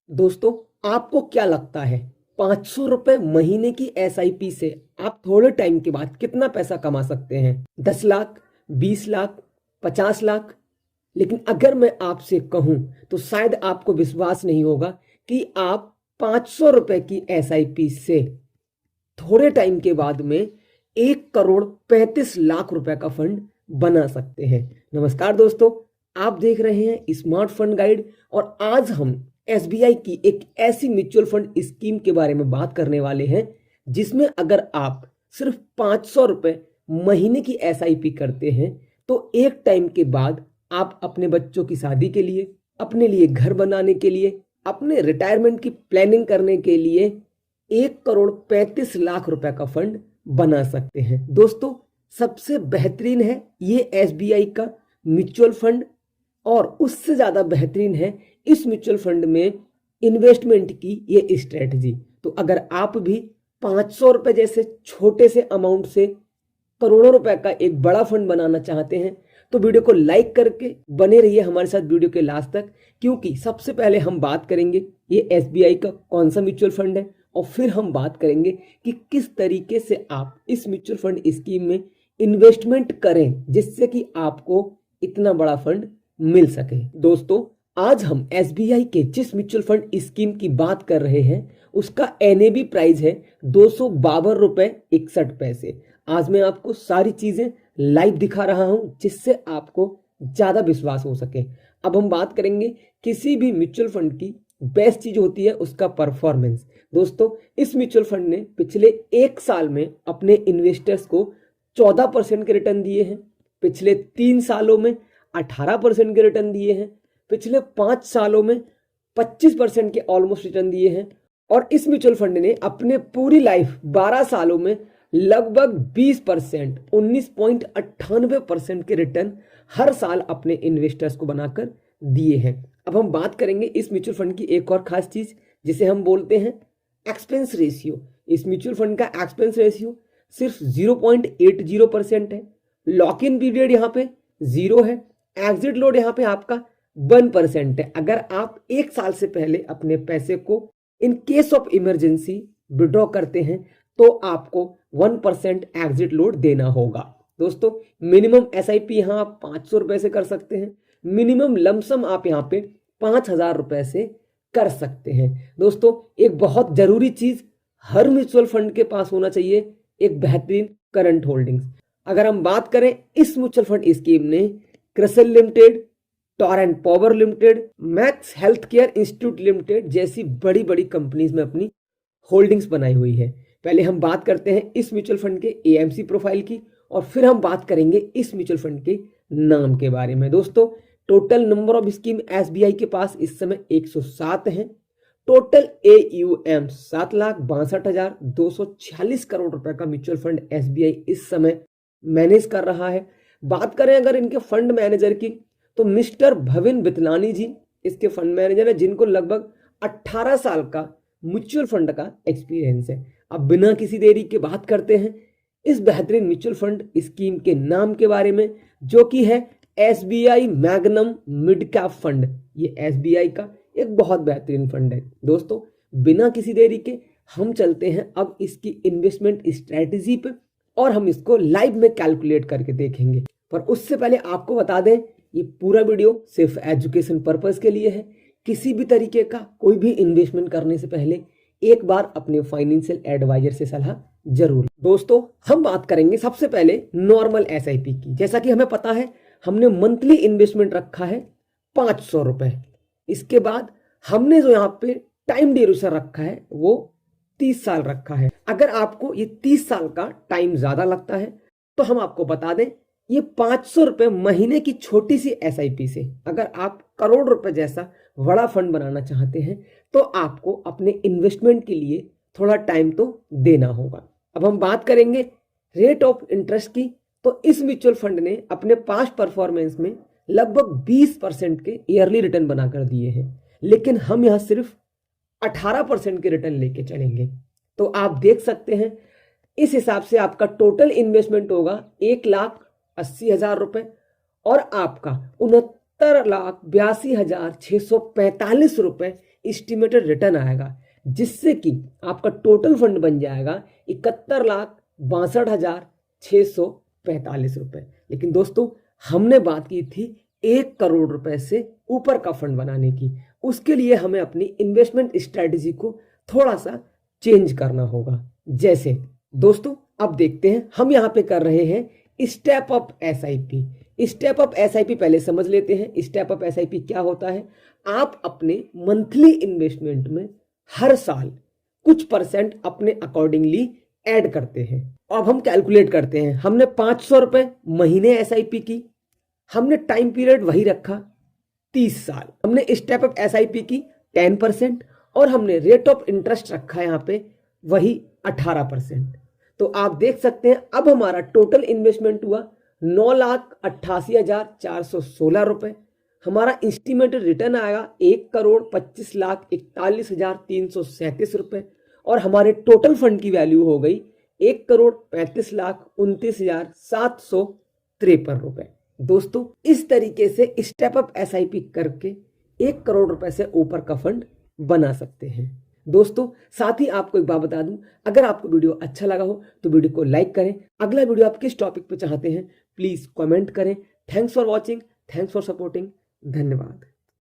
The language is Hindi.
दोस्तों, आपको क्या लगता है 500 रुपए महीने की एसआईपी से आप थोड़े टाइम के बाद कितना पैसा कमा सकते हैं? 10 लाख, 20 लाख, 50 लाख? लेकिन अगर मैं आपसे कहूं तो शायद आपको विश्वास नहीं होगा कि आप 500 रुपए की एसआईपी से थोड़े टाइम के बाद में 1 करोड़ 35 लाख रुपए का फंड बना सकते हैं। नमस्कार दोस्तों, आप देख रहे हैं स्मार्ट फंड गाइड और आज हम एसबीआई की एक ऐसी म्यूचुअल फंड स्कीम के बारे में बात करने वाले हैं जिसमें अगर आप सिर्फ 500 रुपए महीने की एसआईपी करते हैं तो एक टाइम के बाद आप अपने बच्चों की शादी के लिए, अपने लिए घर बनाने के लिए, अपने रिटायरमेंट की प्लानिंग करने के लिए 1 करोड़ 35 लाख रुपए का फंड बना सकते हैं। दोस्तों, सबसे बेहतरीन है ये एसबीआई का म्यूचुअल फंड और उससे ज्यादा बेहतरीन है इस म्यूचुअल फंड में इन्वेस्टमेंट की ये स्ट्रेटजी। तो अगर आप भी 500 रुपए जैसे छोटे से अमाउंट से करोड़ों रुपए का एक बड़ा फंड बनाना चाहते हैं तो वीडियो को लाइक करके बने रहिए हमारे साथ वीडियो के लास्ट तक, क्योंकि सबसे पहले हम बात करेंगे ये एसबीआई का कौन सा म्यूचुअल फंड है और फिर हम बात करेंगे कि किस तरीके से आप इस म्यूचुअल फंड स्कीम में इन्वेस्टमेंट करें जिससे कि आपको इतना बड़ा फंड मिल सके। दोस्तों, आज हम एसबीआई के जिस म्यूचुअल फंड स्कीम की बात कर रहे हैं उसका एनएबी प्राइस है 252 रुपए 61 पैसे। आज मैं आपको सारी चीजें लाइव दिखा रहा हूं जिससे आपको ज्यादा विश्वास हो सके। अब हम बात करेंगे किसी भी म्यूचुअल फंड की बेस्ट चीज होती है उसका परफॉर्मेंस। दोस्तों, इस म्यूचुअल फंड ने पिछले एक साल में अपने इन्वेस्टर्स को 14% के रिटर्न दिए हैं, पिछले 3 सालों में 18% के रिटर्न दिए हैं, पिछले 5 सालों में 25% के ऑलमोस्ट रिटर्न दिए हैं और इस म्यूचुअल फंड ने अपने पूरी लाइफ 12 सालों में लगभग 20% 19.98% के रिटर्न हर साल अपने इन्वेस्टर्स को बनाकर दिए हैं। अब हम बात करेंगे इस म्यूचुअल फंड की एक और खास चीज जिसे हम बोलते हैं एक्सपेंस रेशियो। इस म्यूचुअल फंड का एक्सपेंस रेशियो सिर्फ 0.80% है। लॉक इन पीरियड यहाँ पे 0 है। एग्जिट लोड यहाँ पे आपका 1% है। अगर आप एक साल से पहले अपने पैसे को in case of emergency withdraw करते हैं तो आपको 1% एग्जिट लोड देना होगा। दोस्तों, मिनिमम एसआईपी यहाँ आप 500 रुपए से कर सकते हैं, मिनिमम लमसम आप यहाँ पे 5000 रुपए से कर सकते हैं। दोस्तों, एक बहुत जरूरी चीज हर म्यूचुअल फंड के पास होना चाहिए, एक बेहतरीन करंट होल्डिंग्स। अगर हम बात करें इस म्यूचुअल फंड स्कीम ने CRISIL limited, Torrent power limited, max health care institute limited जैसी बड़ी बड़ी कंपनीज में अपनी होल्डिंग्स बनाई हुई है। पहले हम बात करते हैं इस म्यूचुअल फंड के एएमसी प्रोफाइल की और फिर हम बात करेंगे इस म्यूचुअल फंड के नाम के बारे में। दोस्तों, total number of scheme SBI के पास इस समय 107 है। टोटल एयूएम 7,62,246 करोड़ रुपए का म्यूचुअल फंड एसबीआई इस समय मैनेज कर रहा है। बात करें अगर इनके फंड मैनेजर की तो मिस्टर भविन बितलानी जी इसके फंड मैनेजर है जिनको लगभग 18 साल का म्यूचुअल फंड का एक्सपीरियंस है। अब बिना किसी देरी के बात करते हैं इस बेहतरीन म्यूचुअल फंड स्कीम के नाम के बारे में, जो कि है SBI magnum mid cap fund. ये एसबीआई का एक बहुत बेहतरीन फंड है। दोस्तों, बिना किसी देरी के हम चलते हैं अब इसकी इन्वेस्टमेंट स्ट्रेटजी पे और हम इसको लाइव में कैलकुलेट करके देखेंगे। पर उससे पहले आपको बता दें ये पूरा वीडियो सिर्फ एजुकेशन पर्पस के लिए है। किसी भी तरीके का कोई भी इन्वेस्टमेंट करने से पहले एक बार अपने फाइनेंशियल एडवाइजर से सलाह जरूर। दोस्तों, हम बात करेंगे सबसे पहले नॉर्मल एसआईपी की। जैसा कि हमें पता है हमने मंथली इन्वेस्टमेंट रखा है 500 रुपए। इसके बाद हमने जो यहाँ पे टाइम ड्यूरेशन रखा है वो 30 साल रखा है। अगर आपको ये 30 साल का टाइम ज्यादा लगता है तो हम आपको बता दें ये 500 रुपए महीने की छोटी सी एसआईपी से अगर आप करोड़ रुपए जैसा बड़ा फंड बनाना चाहते हैं तो आपको अपने इन्वेस्टमेंट के लिए थोड़ा टाइम तो देना होगा। अब हम बात करेंगे रेट ऑफ इंटरेस्ट की। तो इस म्यूचुअल फंड ने अपने पास्ट परफॉर्मेंस में लगभग 20% के ईयरली रिटर्न बनाकर दिए हैं, लेकिन हम यहां सिर्फ 18% के रिटर्न लेके चलेंगे। तो आप देख सकते हैं इस हिसाब से आपका टोटल इन्वेस्टमेंट होगा 1,80,000 रुपए और आपका 69,82,645 रुपए एस्टिमेटेड रिटर्न आएगा, जिससे कि आपका टोटल फंड बन जाएगा 71,62,645 रुपए। लेकिन दोस्तों हमने बात की थी 1 करोड़ रुपए से ऊपर का फंड बनाने की। उसके लिए हमें अपनी इन्वेस्टमेंट स्ट्रेटेजी को थोड़ा सा चेंज करना होगा। जैसे दोस्तों अब देखते हैं, हम यहाँ पे कर रहे हैं step up SIP। Step up SIP पहले समझ लेते हैं। स्टेप अप SIP क्या होता है? आप अपने मंथली इन्वेस्टमेंट में हर साल कुछ परसेंट अपने अकॉर्डिंगली ऐड करते हैं। अब हम कैलकुलेट करते हैं, हमने 500 रुपए महीने SIP की, हमने टाइम पीरियड वही रखा 30 साल, हमने स्टेप अप SIP की 10% और हमने रेट ऑफ इंटरेस्ट रखा यहाँ पे वही 18%। तो आप देख सकते हैं अब हमारा टोटल इन्वेस्टमेंट हुआ 9,88,416 रुपए। हमारा एस्टिमेटेड रिटर्न आएगा 1,25,41,337 रुपए और हमारे टोटल फंड की वैल्यू हो गई 1,35,29,753 रुपए। दोस्तों इस तरीके से स्टेप अप SIP करके 1 करोड़ रुपए से ऊपर का फंड बना सकते हैं। दोस्तों साथ ही आपको एक बात बता दूं, अगर आपको वीडियो अच्छा लगा हो तो वीडियो को लाइक करें। अगला वीडियो आप किस टॉपिक पे चाहते हैं प्लीज कमेंट करें। Thanks for watching, thanks for supporting, धन्यवाद।